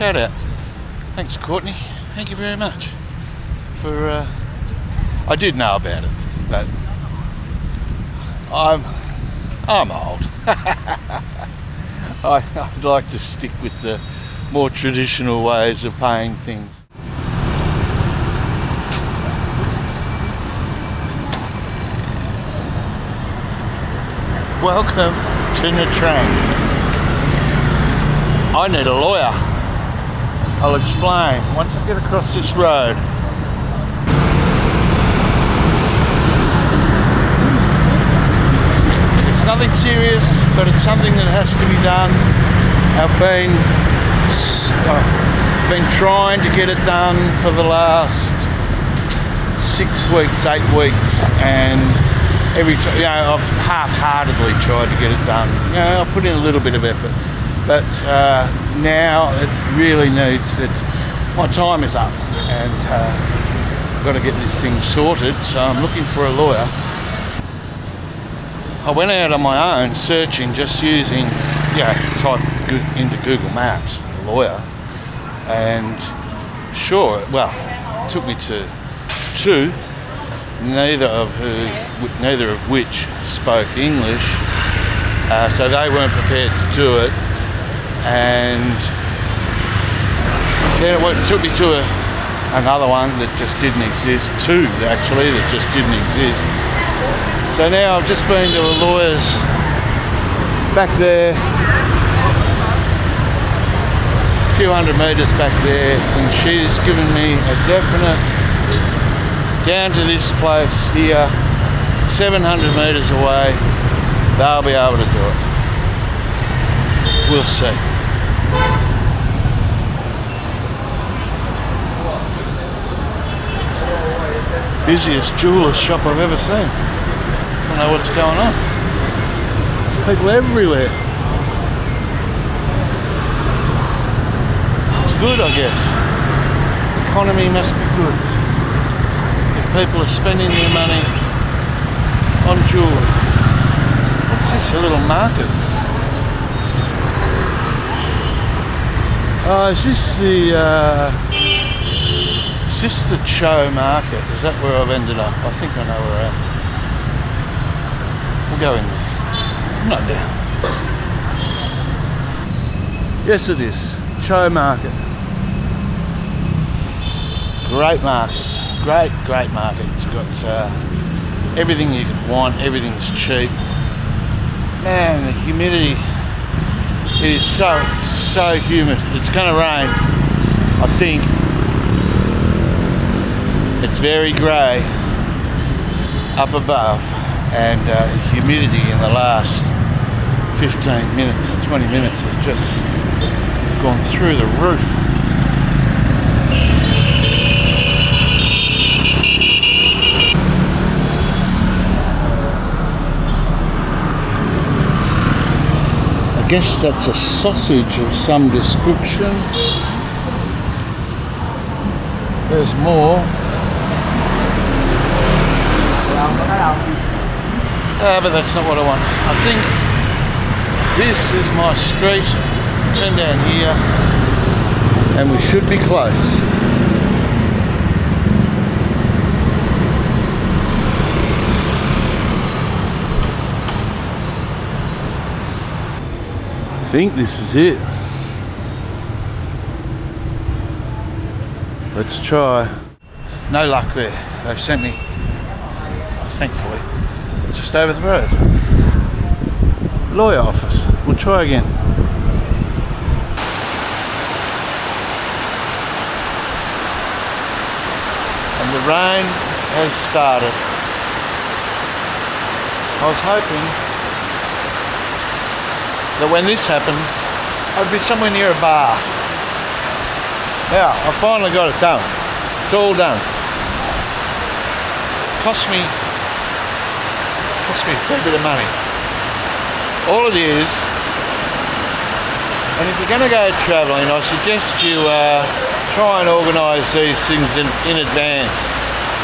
shout out. Thanks, Courtney. Thank you very much for. I did know about it, but I'm old. I'd like to stick with the more traditional ways of paying things. Welcome to Nha Trang. I need a lawyer. I'll explain once I get across this road. It's nothing serious, but it's something that has to be done. I've been trying to get it done for the last 6 weeks, 8 weeks, and every time, I've half-heartedly tried to get it done. I've put in a little bit of effort, but now it really needs it. My time is up, and I've got to get this thing sorted. So I'm looking for a lawyer. I went out on my own searching, just using, type into Google Maps, lawyer, and sure, well, it took me to 2, neither of which spoke English, so they weren't prepared to do it, and then it took me to another one that just didn't exist, 2 actually that just didn't exist. So now I've just been to a lawyer's back there, a few hundred metres back there, and she's given me a definite, down to this place here, 700 metres away, they'll be able to do it. We'll see. Busiest jeweller's shop I've ever seen. I don't know what's going on. There's people everywhere. It's good, I guess. The economy must be good if people are spending their money on jewellery. What's this, a little market? Is this the Cho market? Is that where I've ended up? I think I know where I am. We'll go in there. I'm not down. Yes, it is. Cho market. Great market. Great market. It's got everything you could want. Everything's cheap. Man, the humidity is so humid. It's going to rain, I think. It's very grey up above, and the humidity in the last 15 minutes, 20 minutes has just gone through the roof. I guess that's a sausage of some description. There's more. But that's not what I want. I think this is my street. Turn down here, and we should be close. I think this is it. Let's try. No luck there. They've sent me, thankfully, just over the road. Lawyer office. We'll try again. And the rain has started. I was hoping that when this happened, I'd be somewhere near a bar. Now, I finally got it done. It's all done. Cost me a fair bit of money. All it is, and if you're going to go travelling, I suggest you try and organise these things in advance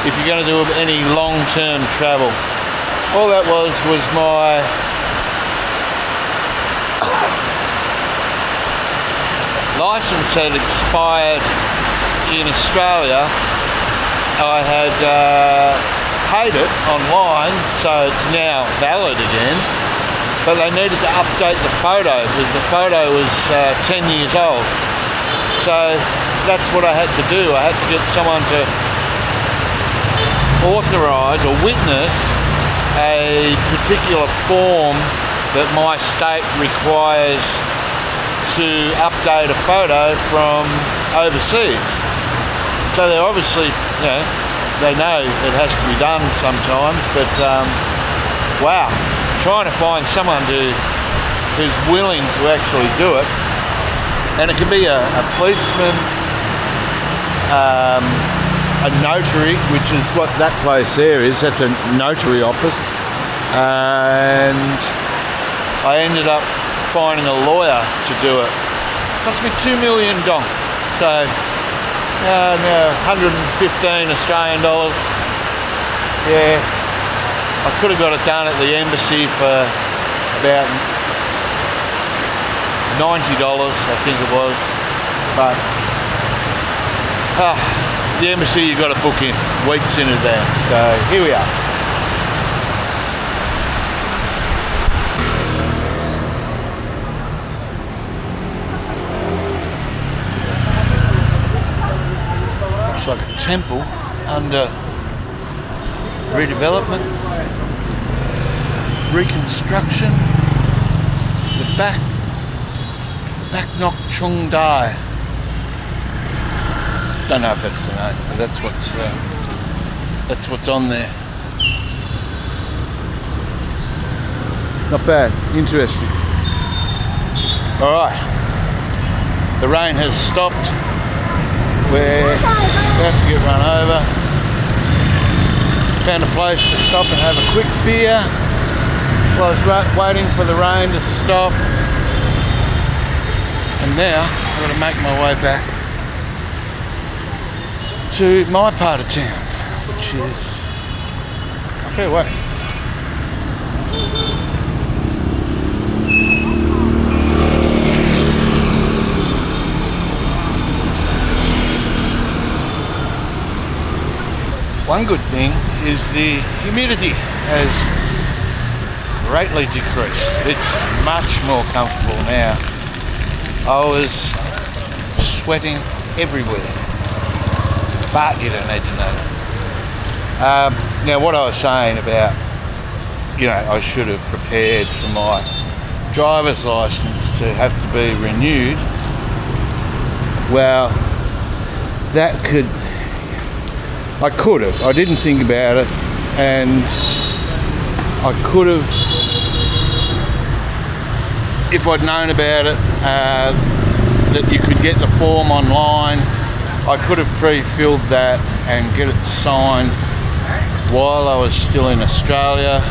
if you're going to do any long-term travel. All that was my license had expired in Australia. I had paid it online, so it's now valid again. But they needed to update the photo because the photo was 10 years old. So that's what I had to do. I had to get someone to authorise or witness a particular form that my state requires to update a photo from overseas. So they're obviously, they know it has to be done sometimes, but wow, trying to find someone who's willing to actually do it. And it can be a policeman, a notary, which is what that place there is. That's a notary office. And I ended up finding a lawyer to do it. Cost me $2 million dong. So now 115 Australian dollars. Yeah, I could have got it done at the embassy for about $90, I think it was. But the embassy you've got to book in weeks in advance. So here we are. Looks like a temple under redevelopment, reconstruction. The back Nok Chung Dai. Don't know if that's the name, but that's what's on there. Not bad, interesting. All right, the rain has stopped. We're about to get run over. Found a place to stop and have a quick beer while I was waiting for the rain to stop. And now I've got to make my way back to my part of town, which is a fair way. One good thing is the humidity has greatly decreased. It's much more comfortable now. I was sweating everywhere, but you don't need to know that. Now what I was saying about, I should have prepared for my driver's license to have to be renewed. Well, I could have. I didn't think about it, and I could have, if I'd known about it, that you could get the form online, I could have pre-filled that and get it signed while I was still in Australia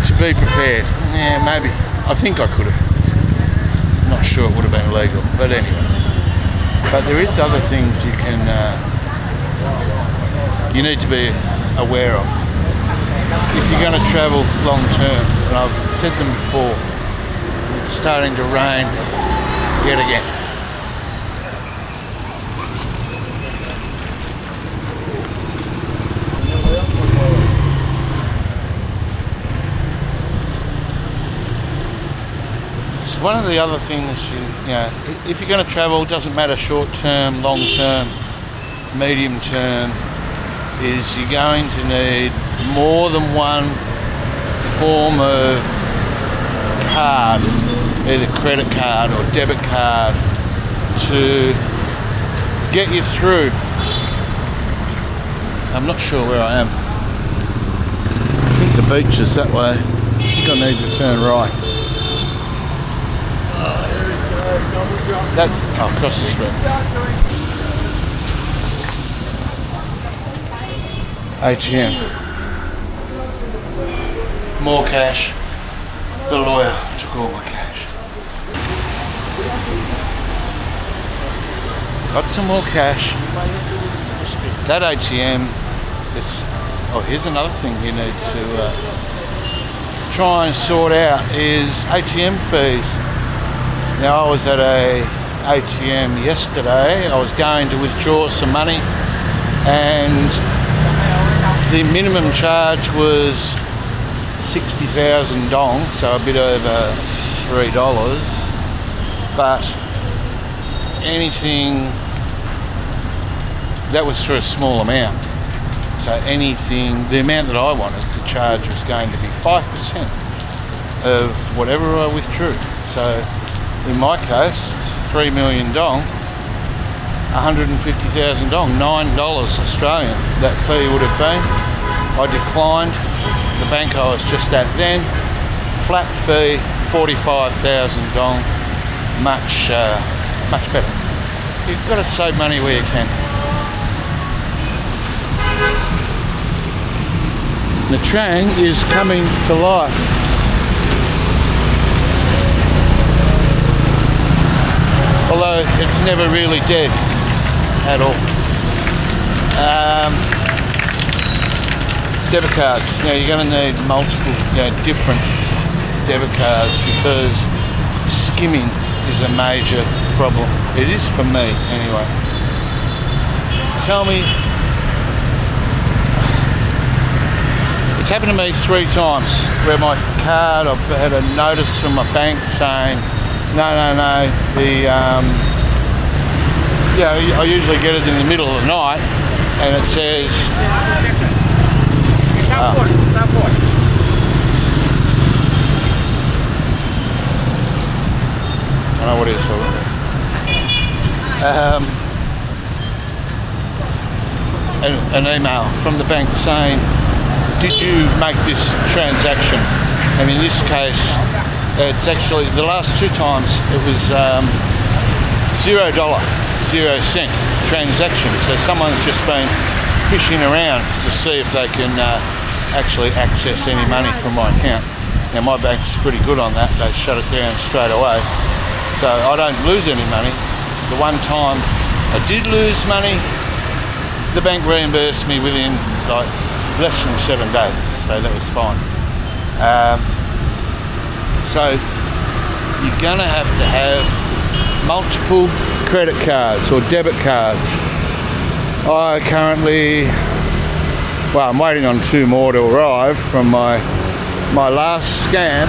to be prepared. Yeah, maybe. I think I could have. Not sure it would have been legal, but anyway. But there is other things you need to be aware of. If you're going to travel long term, and I've said them before, it's starting to rain yet again. So one of the other things, if you're going to travel, it doesn't matter short term, long term, medium term, is you're going to need more than one form of card, either credit card or debit card, to get you through. I'm not sure where I am. I think the beach is that way. I think I need to turn right. Across the street. ATM. More cash. The lawyer took all my cash. Got some more cash. That ATM is... here's another thing you need to try and sort out is ATM fees. Now I was at a ATM yesterday. I was going to withdraw some money, and the minimum charge was 60,000 dong, so a bit over $3. But anything that was for a small amount. So anything, the amount that I wanted to charge was going to be 5% of whatever I withdrew. So in my case, 3 million dong, 150,000 dong, $9 Australian, that fee would have been. I declined. The bank I was just at then, flat fee, 45,000 dong, much better. You've got to save money where you can. Nha Trang is coming to life. Although it's never really dead at all. Debit cards. Now you're going to need multiple, different debit cards, because skimming is a major problem. It is for me anyway. Tell me, it's happened to me 3 times where my card, I've had a notice from my bank saying, no, I usually get it in the middle of the night, and it says, I don't know what it is for. An email from the bank saying, did you make this transaction? And in this case, it's actually, the last 2 times, it was $0, 0 cent transaction. So someone's just been fishing around to see if they can actually access any money from my account. Now my bank's pretty good on that. They shut it down straight away. So I don't lose any money. The one time I did lose money, the bank reimbursed me within like less than 7 days. So that was fine. So you're gonna have to have multiple credit cards or debit cards. I currently, I'm waiting on 2 more to arrive from my last scam.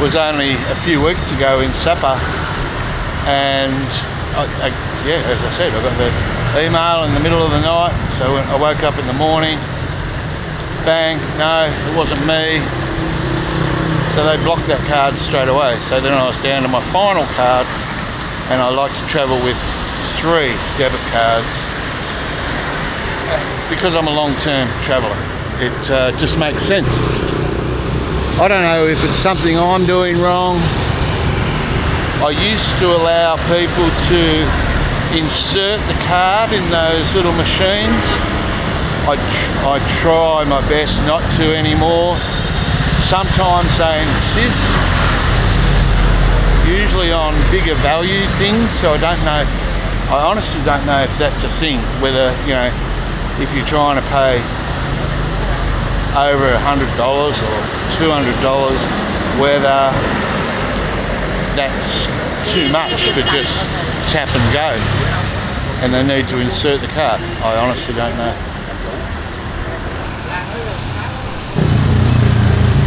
Was only a few weeks ago in Sapa, and as I said, I got the email in the middle of the night. So I woke up in the morning, bang, no, it wasn't me. So they blocked that card straight away. So then I was down to my final card, and I like to travel with 3 debit cards because I'm a long-term traveller. It just makes sense. I don't know if it's something I'm doing wrong. I used to allow people to insert the card in those little machines. I try my best not to anymore. Sometimes they insist, usually on bigger value things, so I don't know, I honestly don't know if that's a thing, whether, if you're trying to pay over $100 or $200, whether that's too much for just tap and go, and they need to insert the card. I honestly don't know.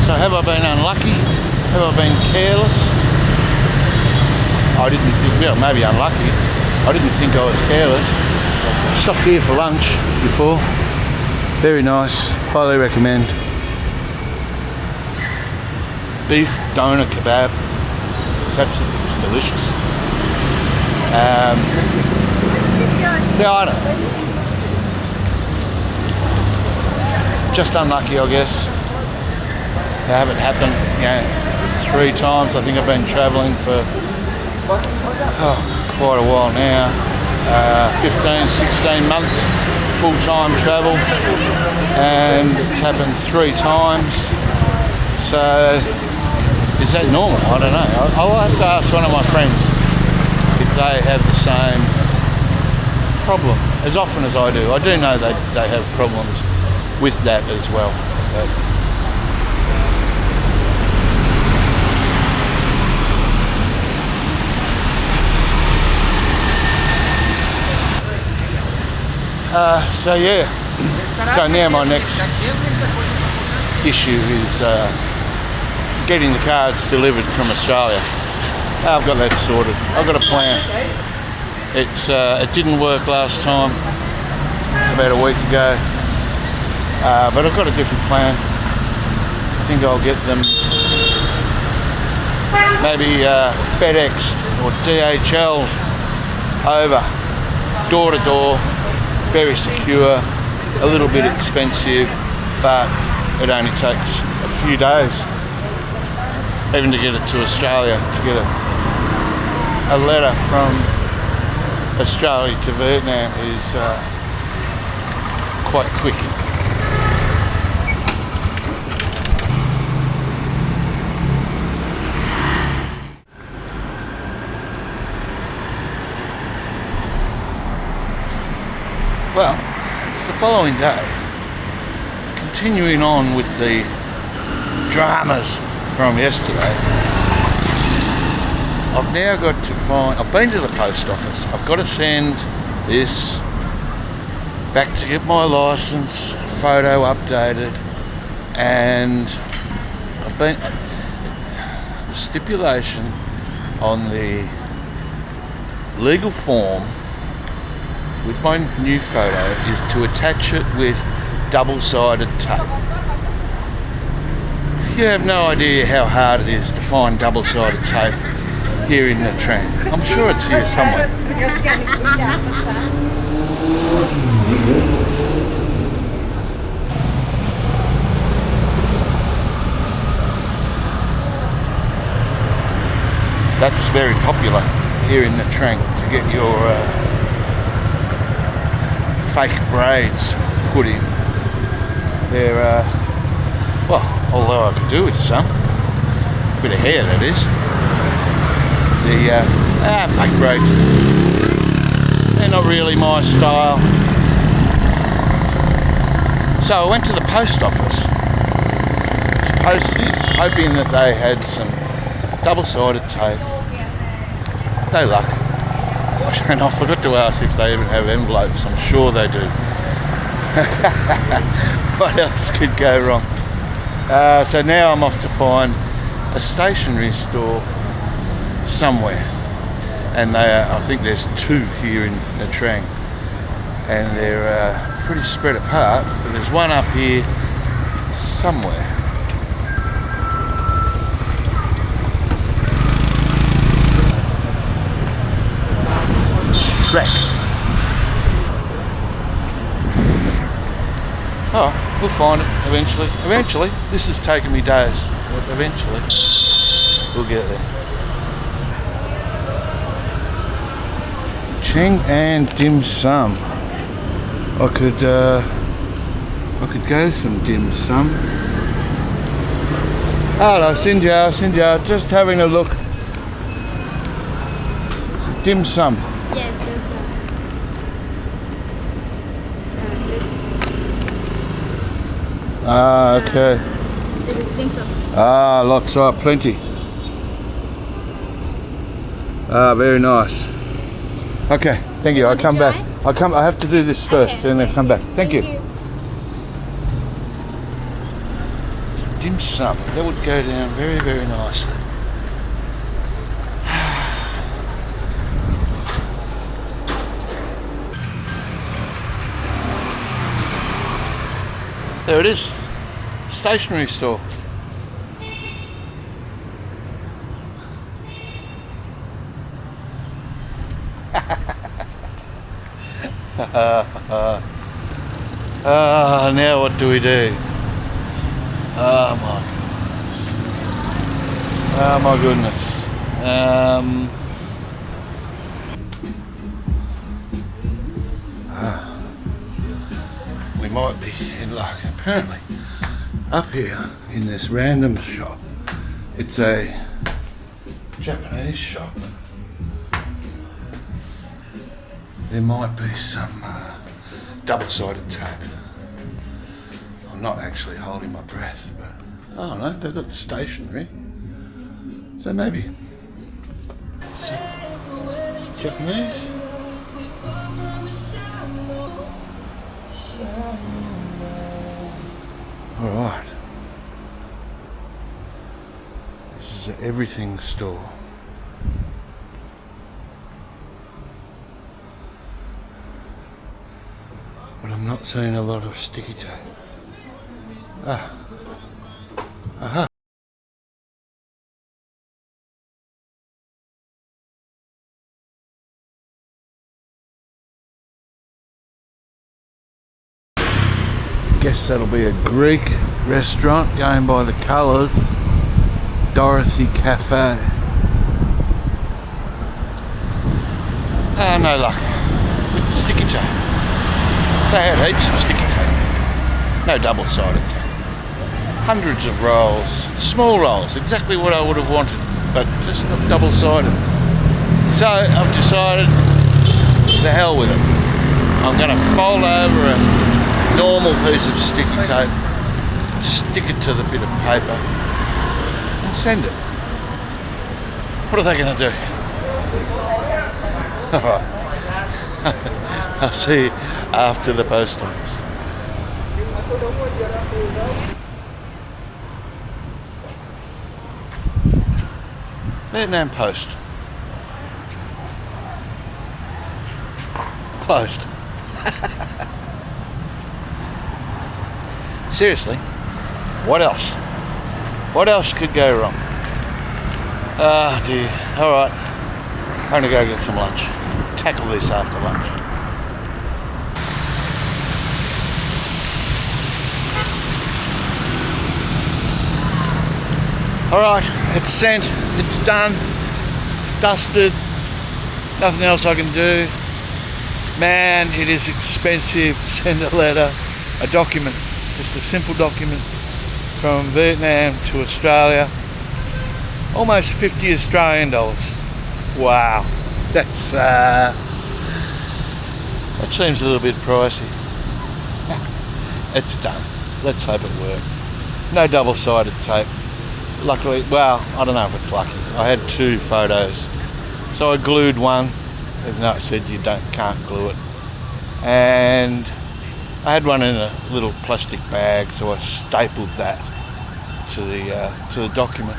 So have I been unlucky? Have I been careless? I didn't think, maybe unlucky. I didn't think I was careless. Stopped here for lunch before. Very nice, highly recommend. Beef doner kebab. It's delicious. Yeah, I don't know. Just unlucky, I guess. They haven't happened, 3 times. I think I've been travelling for quite a while now. 15, 16 months full-time travel, and it's happened 3 times. So is that normal? I don't know. I'll have to ask one of my friends if they have the same problem as often as I do. I do know they have problems with that as well. But So yeah, so now my next issue is getting the cards delivered from Australia. I've got that sorted. I've got a plan. It didn't work last time, about a week ago, but I've got a different plan. I think I'll get them maybe FedExed or DHL'd over, door to door, very secure, a little bit expensive, but it only takes a few days even to get it to Australia, to get a letter from Australia to Vietnam is quite quick. Well, it's the following day, continuing on with the dramas from yesterday. I've now got to find, I've been to the post office, I've got to send this back to get my license, photo updated, and I've been, the stipulation on the legal form with my new photo is to attach it with double-sided tape. You have no idea how hard it is to find double-sided tape here in Nha Trang. I'm sure it's here somewhere. That's very popular here in Nha Trang, to get your fake braids put in. They're well, although I could do with some, a bit of hair that is. The fake braids, they're not really my style. So I went to the post office to post this, hoping that they had some double-sided tape. No luck. And I forgot to ask if they even have envelopes. I'm sure they do. What else could go wrong? So now I'm off to find a stationery store somewhere, and I think there's two here in Nha Trang, and they're pretty spread apart, but there's one up here somewhere. Track. Oh, we'll find it eventually. Eventually. This has taken me days, but eventually we'll get there. Cheng and dim sum. I could go some dim sum. Hello, Sinjao, just having a look. Dim sum. Yes, dim sum. Okay. This is dim sum. Lots of plenty. Very nice. Okay, thank you. I'll come back. I have to do this first, Okay, and then come back. Thank you. you. Dim sum. That would go down very, very nicely. There it is. Stationery store. Now what do we do? Oh my goodness. We might be in luck. Apparently, up here in this random shop, it's a Japanese shop. There might be some double-sided tape. I'm not actually holding my breath, but I don't know, they've got stationery. So maybe. Japanese? Alright. This is an everything store. But I'm not seeing a lot of sticky tape. Ah. Aha. Guess that'll be a Greek restaurant going by the colours. Dorothy Cafe. Ah, no luck with the sticky tape. They had heaps of sticky tape. No double-sided tape. Hundreds of rolls, small rolls, exactly what I would have wanted, but just not double-sided. So I've decided, the hell with it. I'm going to fold over a normal piece of sticky tape, stick it to the bit of paper, and send it. What are they going to do? Alright. I'll see you after the post office. Vietnam Post. Closed. Seriously, what else? What else could go wrong? Ah dear. Alright. I'm gonna go get some lunch. Tackle this after lunch. Alright, it's sent, it's done, it's dusted, nothing else I can do. Man, it is expensive. Send a letter, a document, just a simple document from Vietnam to Australia. Almost 50 Australian dollars. Wow, that's that seems a little bit pricey. It's done. Let's hope it works. No double-sided tape. Luckily, well, I don't know if it's lucky. I had 2 photos, so I glued one, even though it said you can't glue it. And I had one in a little plastic bag, so I stapled that to the document.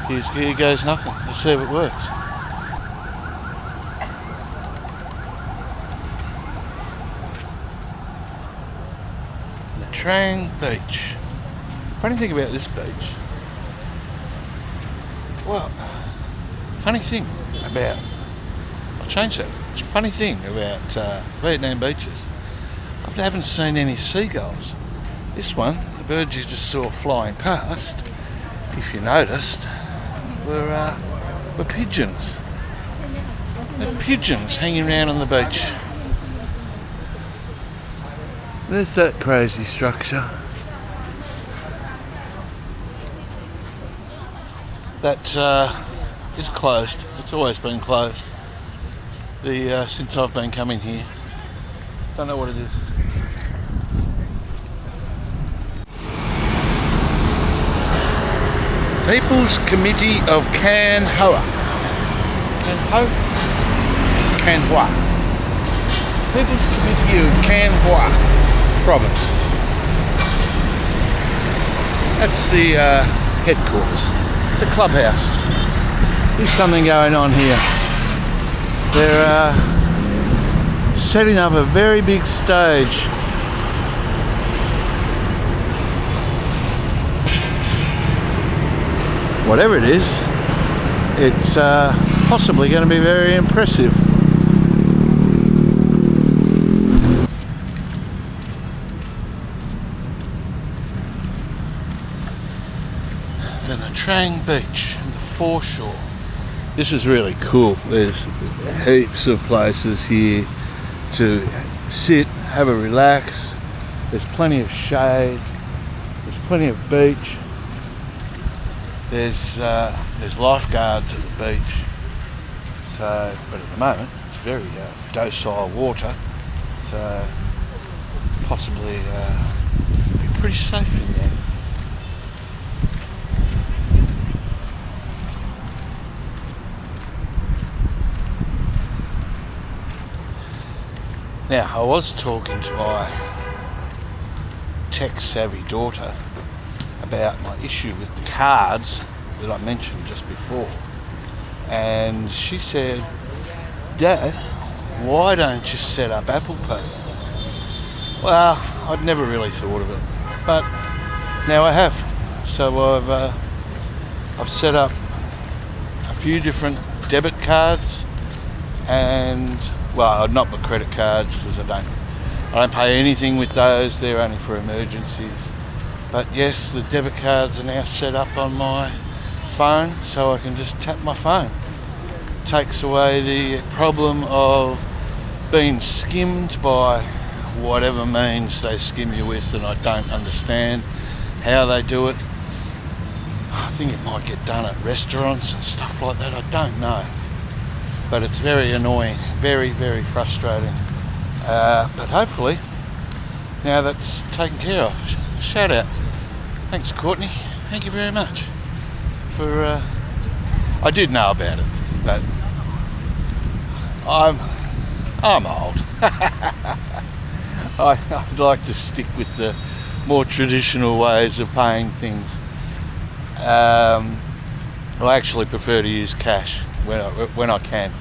Here goes nothing. Let's see if it works. Nha Trang Beach. Funny thing about this beach. Well, funny thing about. I'll change that. Funny thing about Vietnam beaches. I haven't seen any seagulls. This one, the birds you just saw flying past, if you noticed, were pigeons. There are pigeons hanging around on the beach. There's that crazy structure. That is closed. It's always been closed. Since I've been coming here. Don't know what it is. People's Committee of Can Hoa. Can Hoa. People's Committee of Can Hoa Province. That's the headquarters, the clubhouse. There's something going on here. They're setting up a very big stage. Whatever it is, it's possibly going to be very impressive. The Nha Trang Beach and the foreshore. This is really cool. There's heaps of places here to sit, have a relax. There's plenty of shade. There's plenty of beach. There's lifeguards at the beach. So, but at the moment it's very docile water. So possibly be pretty safe in there. Now, I was talking to my tech-savvy daughter about my issue with the cards that I mentioned just before. And she said, Dad, why don't you set up Apple Pay? Well, I'd never really thought of it, but now I have. So I've set up a few different debit cards, and well, not my credit cards, because I don't pay anything with those. They're only for emergencies. But yes, the debit cards are now set up on my phone, so I can just tap my phone. Takes away the problem of being skimmed by whatever means they skim you with, and I don't understand how they do it. I think it might get done at restaurants and stuff like that, I don't know. But it's very annoying, very, very frustrating. But hopefully, now that's taken care of. Shout out. Thanks, Courtney. Thank you very much. I did know about it, but I'm old. I'd like to stick with the more traditional ways of paying things. I actually prefer to use cash when I can,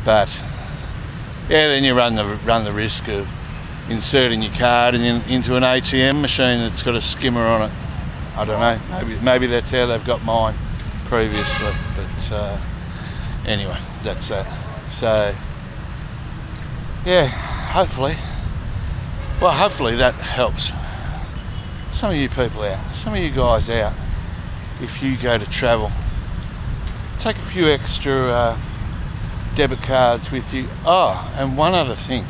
but yeah, then you run the risk of inserting your card into an ATM machine that's got a skimmer on it. I don't know. Maybe that's how they've got mine previously. But anyway, that's that. So yeah, hopefully that helps some of you people out, some of you guys out. If you go to travel, take a few extra debit cards with you. Oh, and one other thing.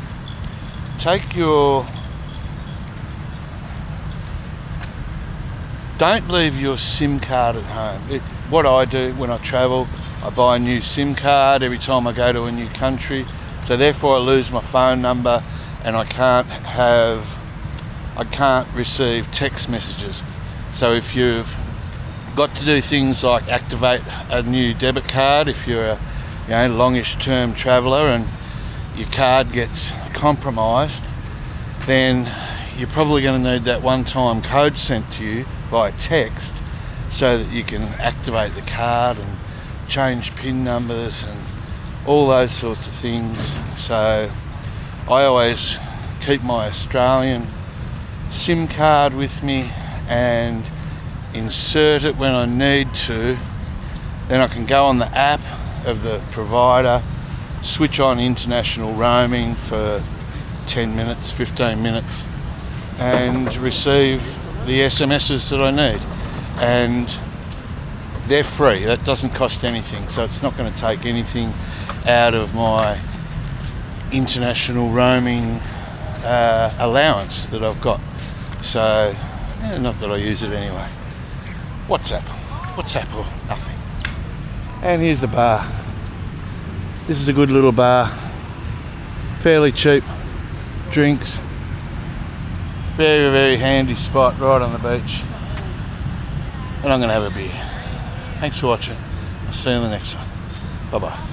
Don't leave your SIM card at home. What I do when I travel, I buy a new SIM card every time I go to a new country. So therefore I lose my phone number, and I can't receive text messages. So if you've got to do things like activate a new debit card, if you're a longish term traveller and your card gets compromised, then you're probably going to need that one-time code sent to you via text so that you can activate the card and change PIN numbers and all those sorts of things. So I always keep my Australian SIM card with me and insert it when I need to. Then I can go on the app of the provider, switch on international roaming for 10 minutes, 15 minutes, and receive the SMSs that I need. And they're free. That doesn't cost anything, so it's not going to take anything out of my international roaming allowance that I've got. So, not that I use it anyway. WhatsApp or nothing. And here's the bar. This is a good little bar. Fairly cheap drinks. Very, very handy spot right on the beach. And I'm going to have a beer. Thanks for watching. I'll see you in the next one. Bye-bye.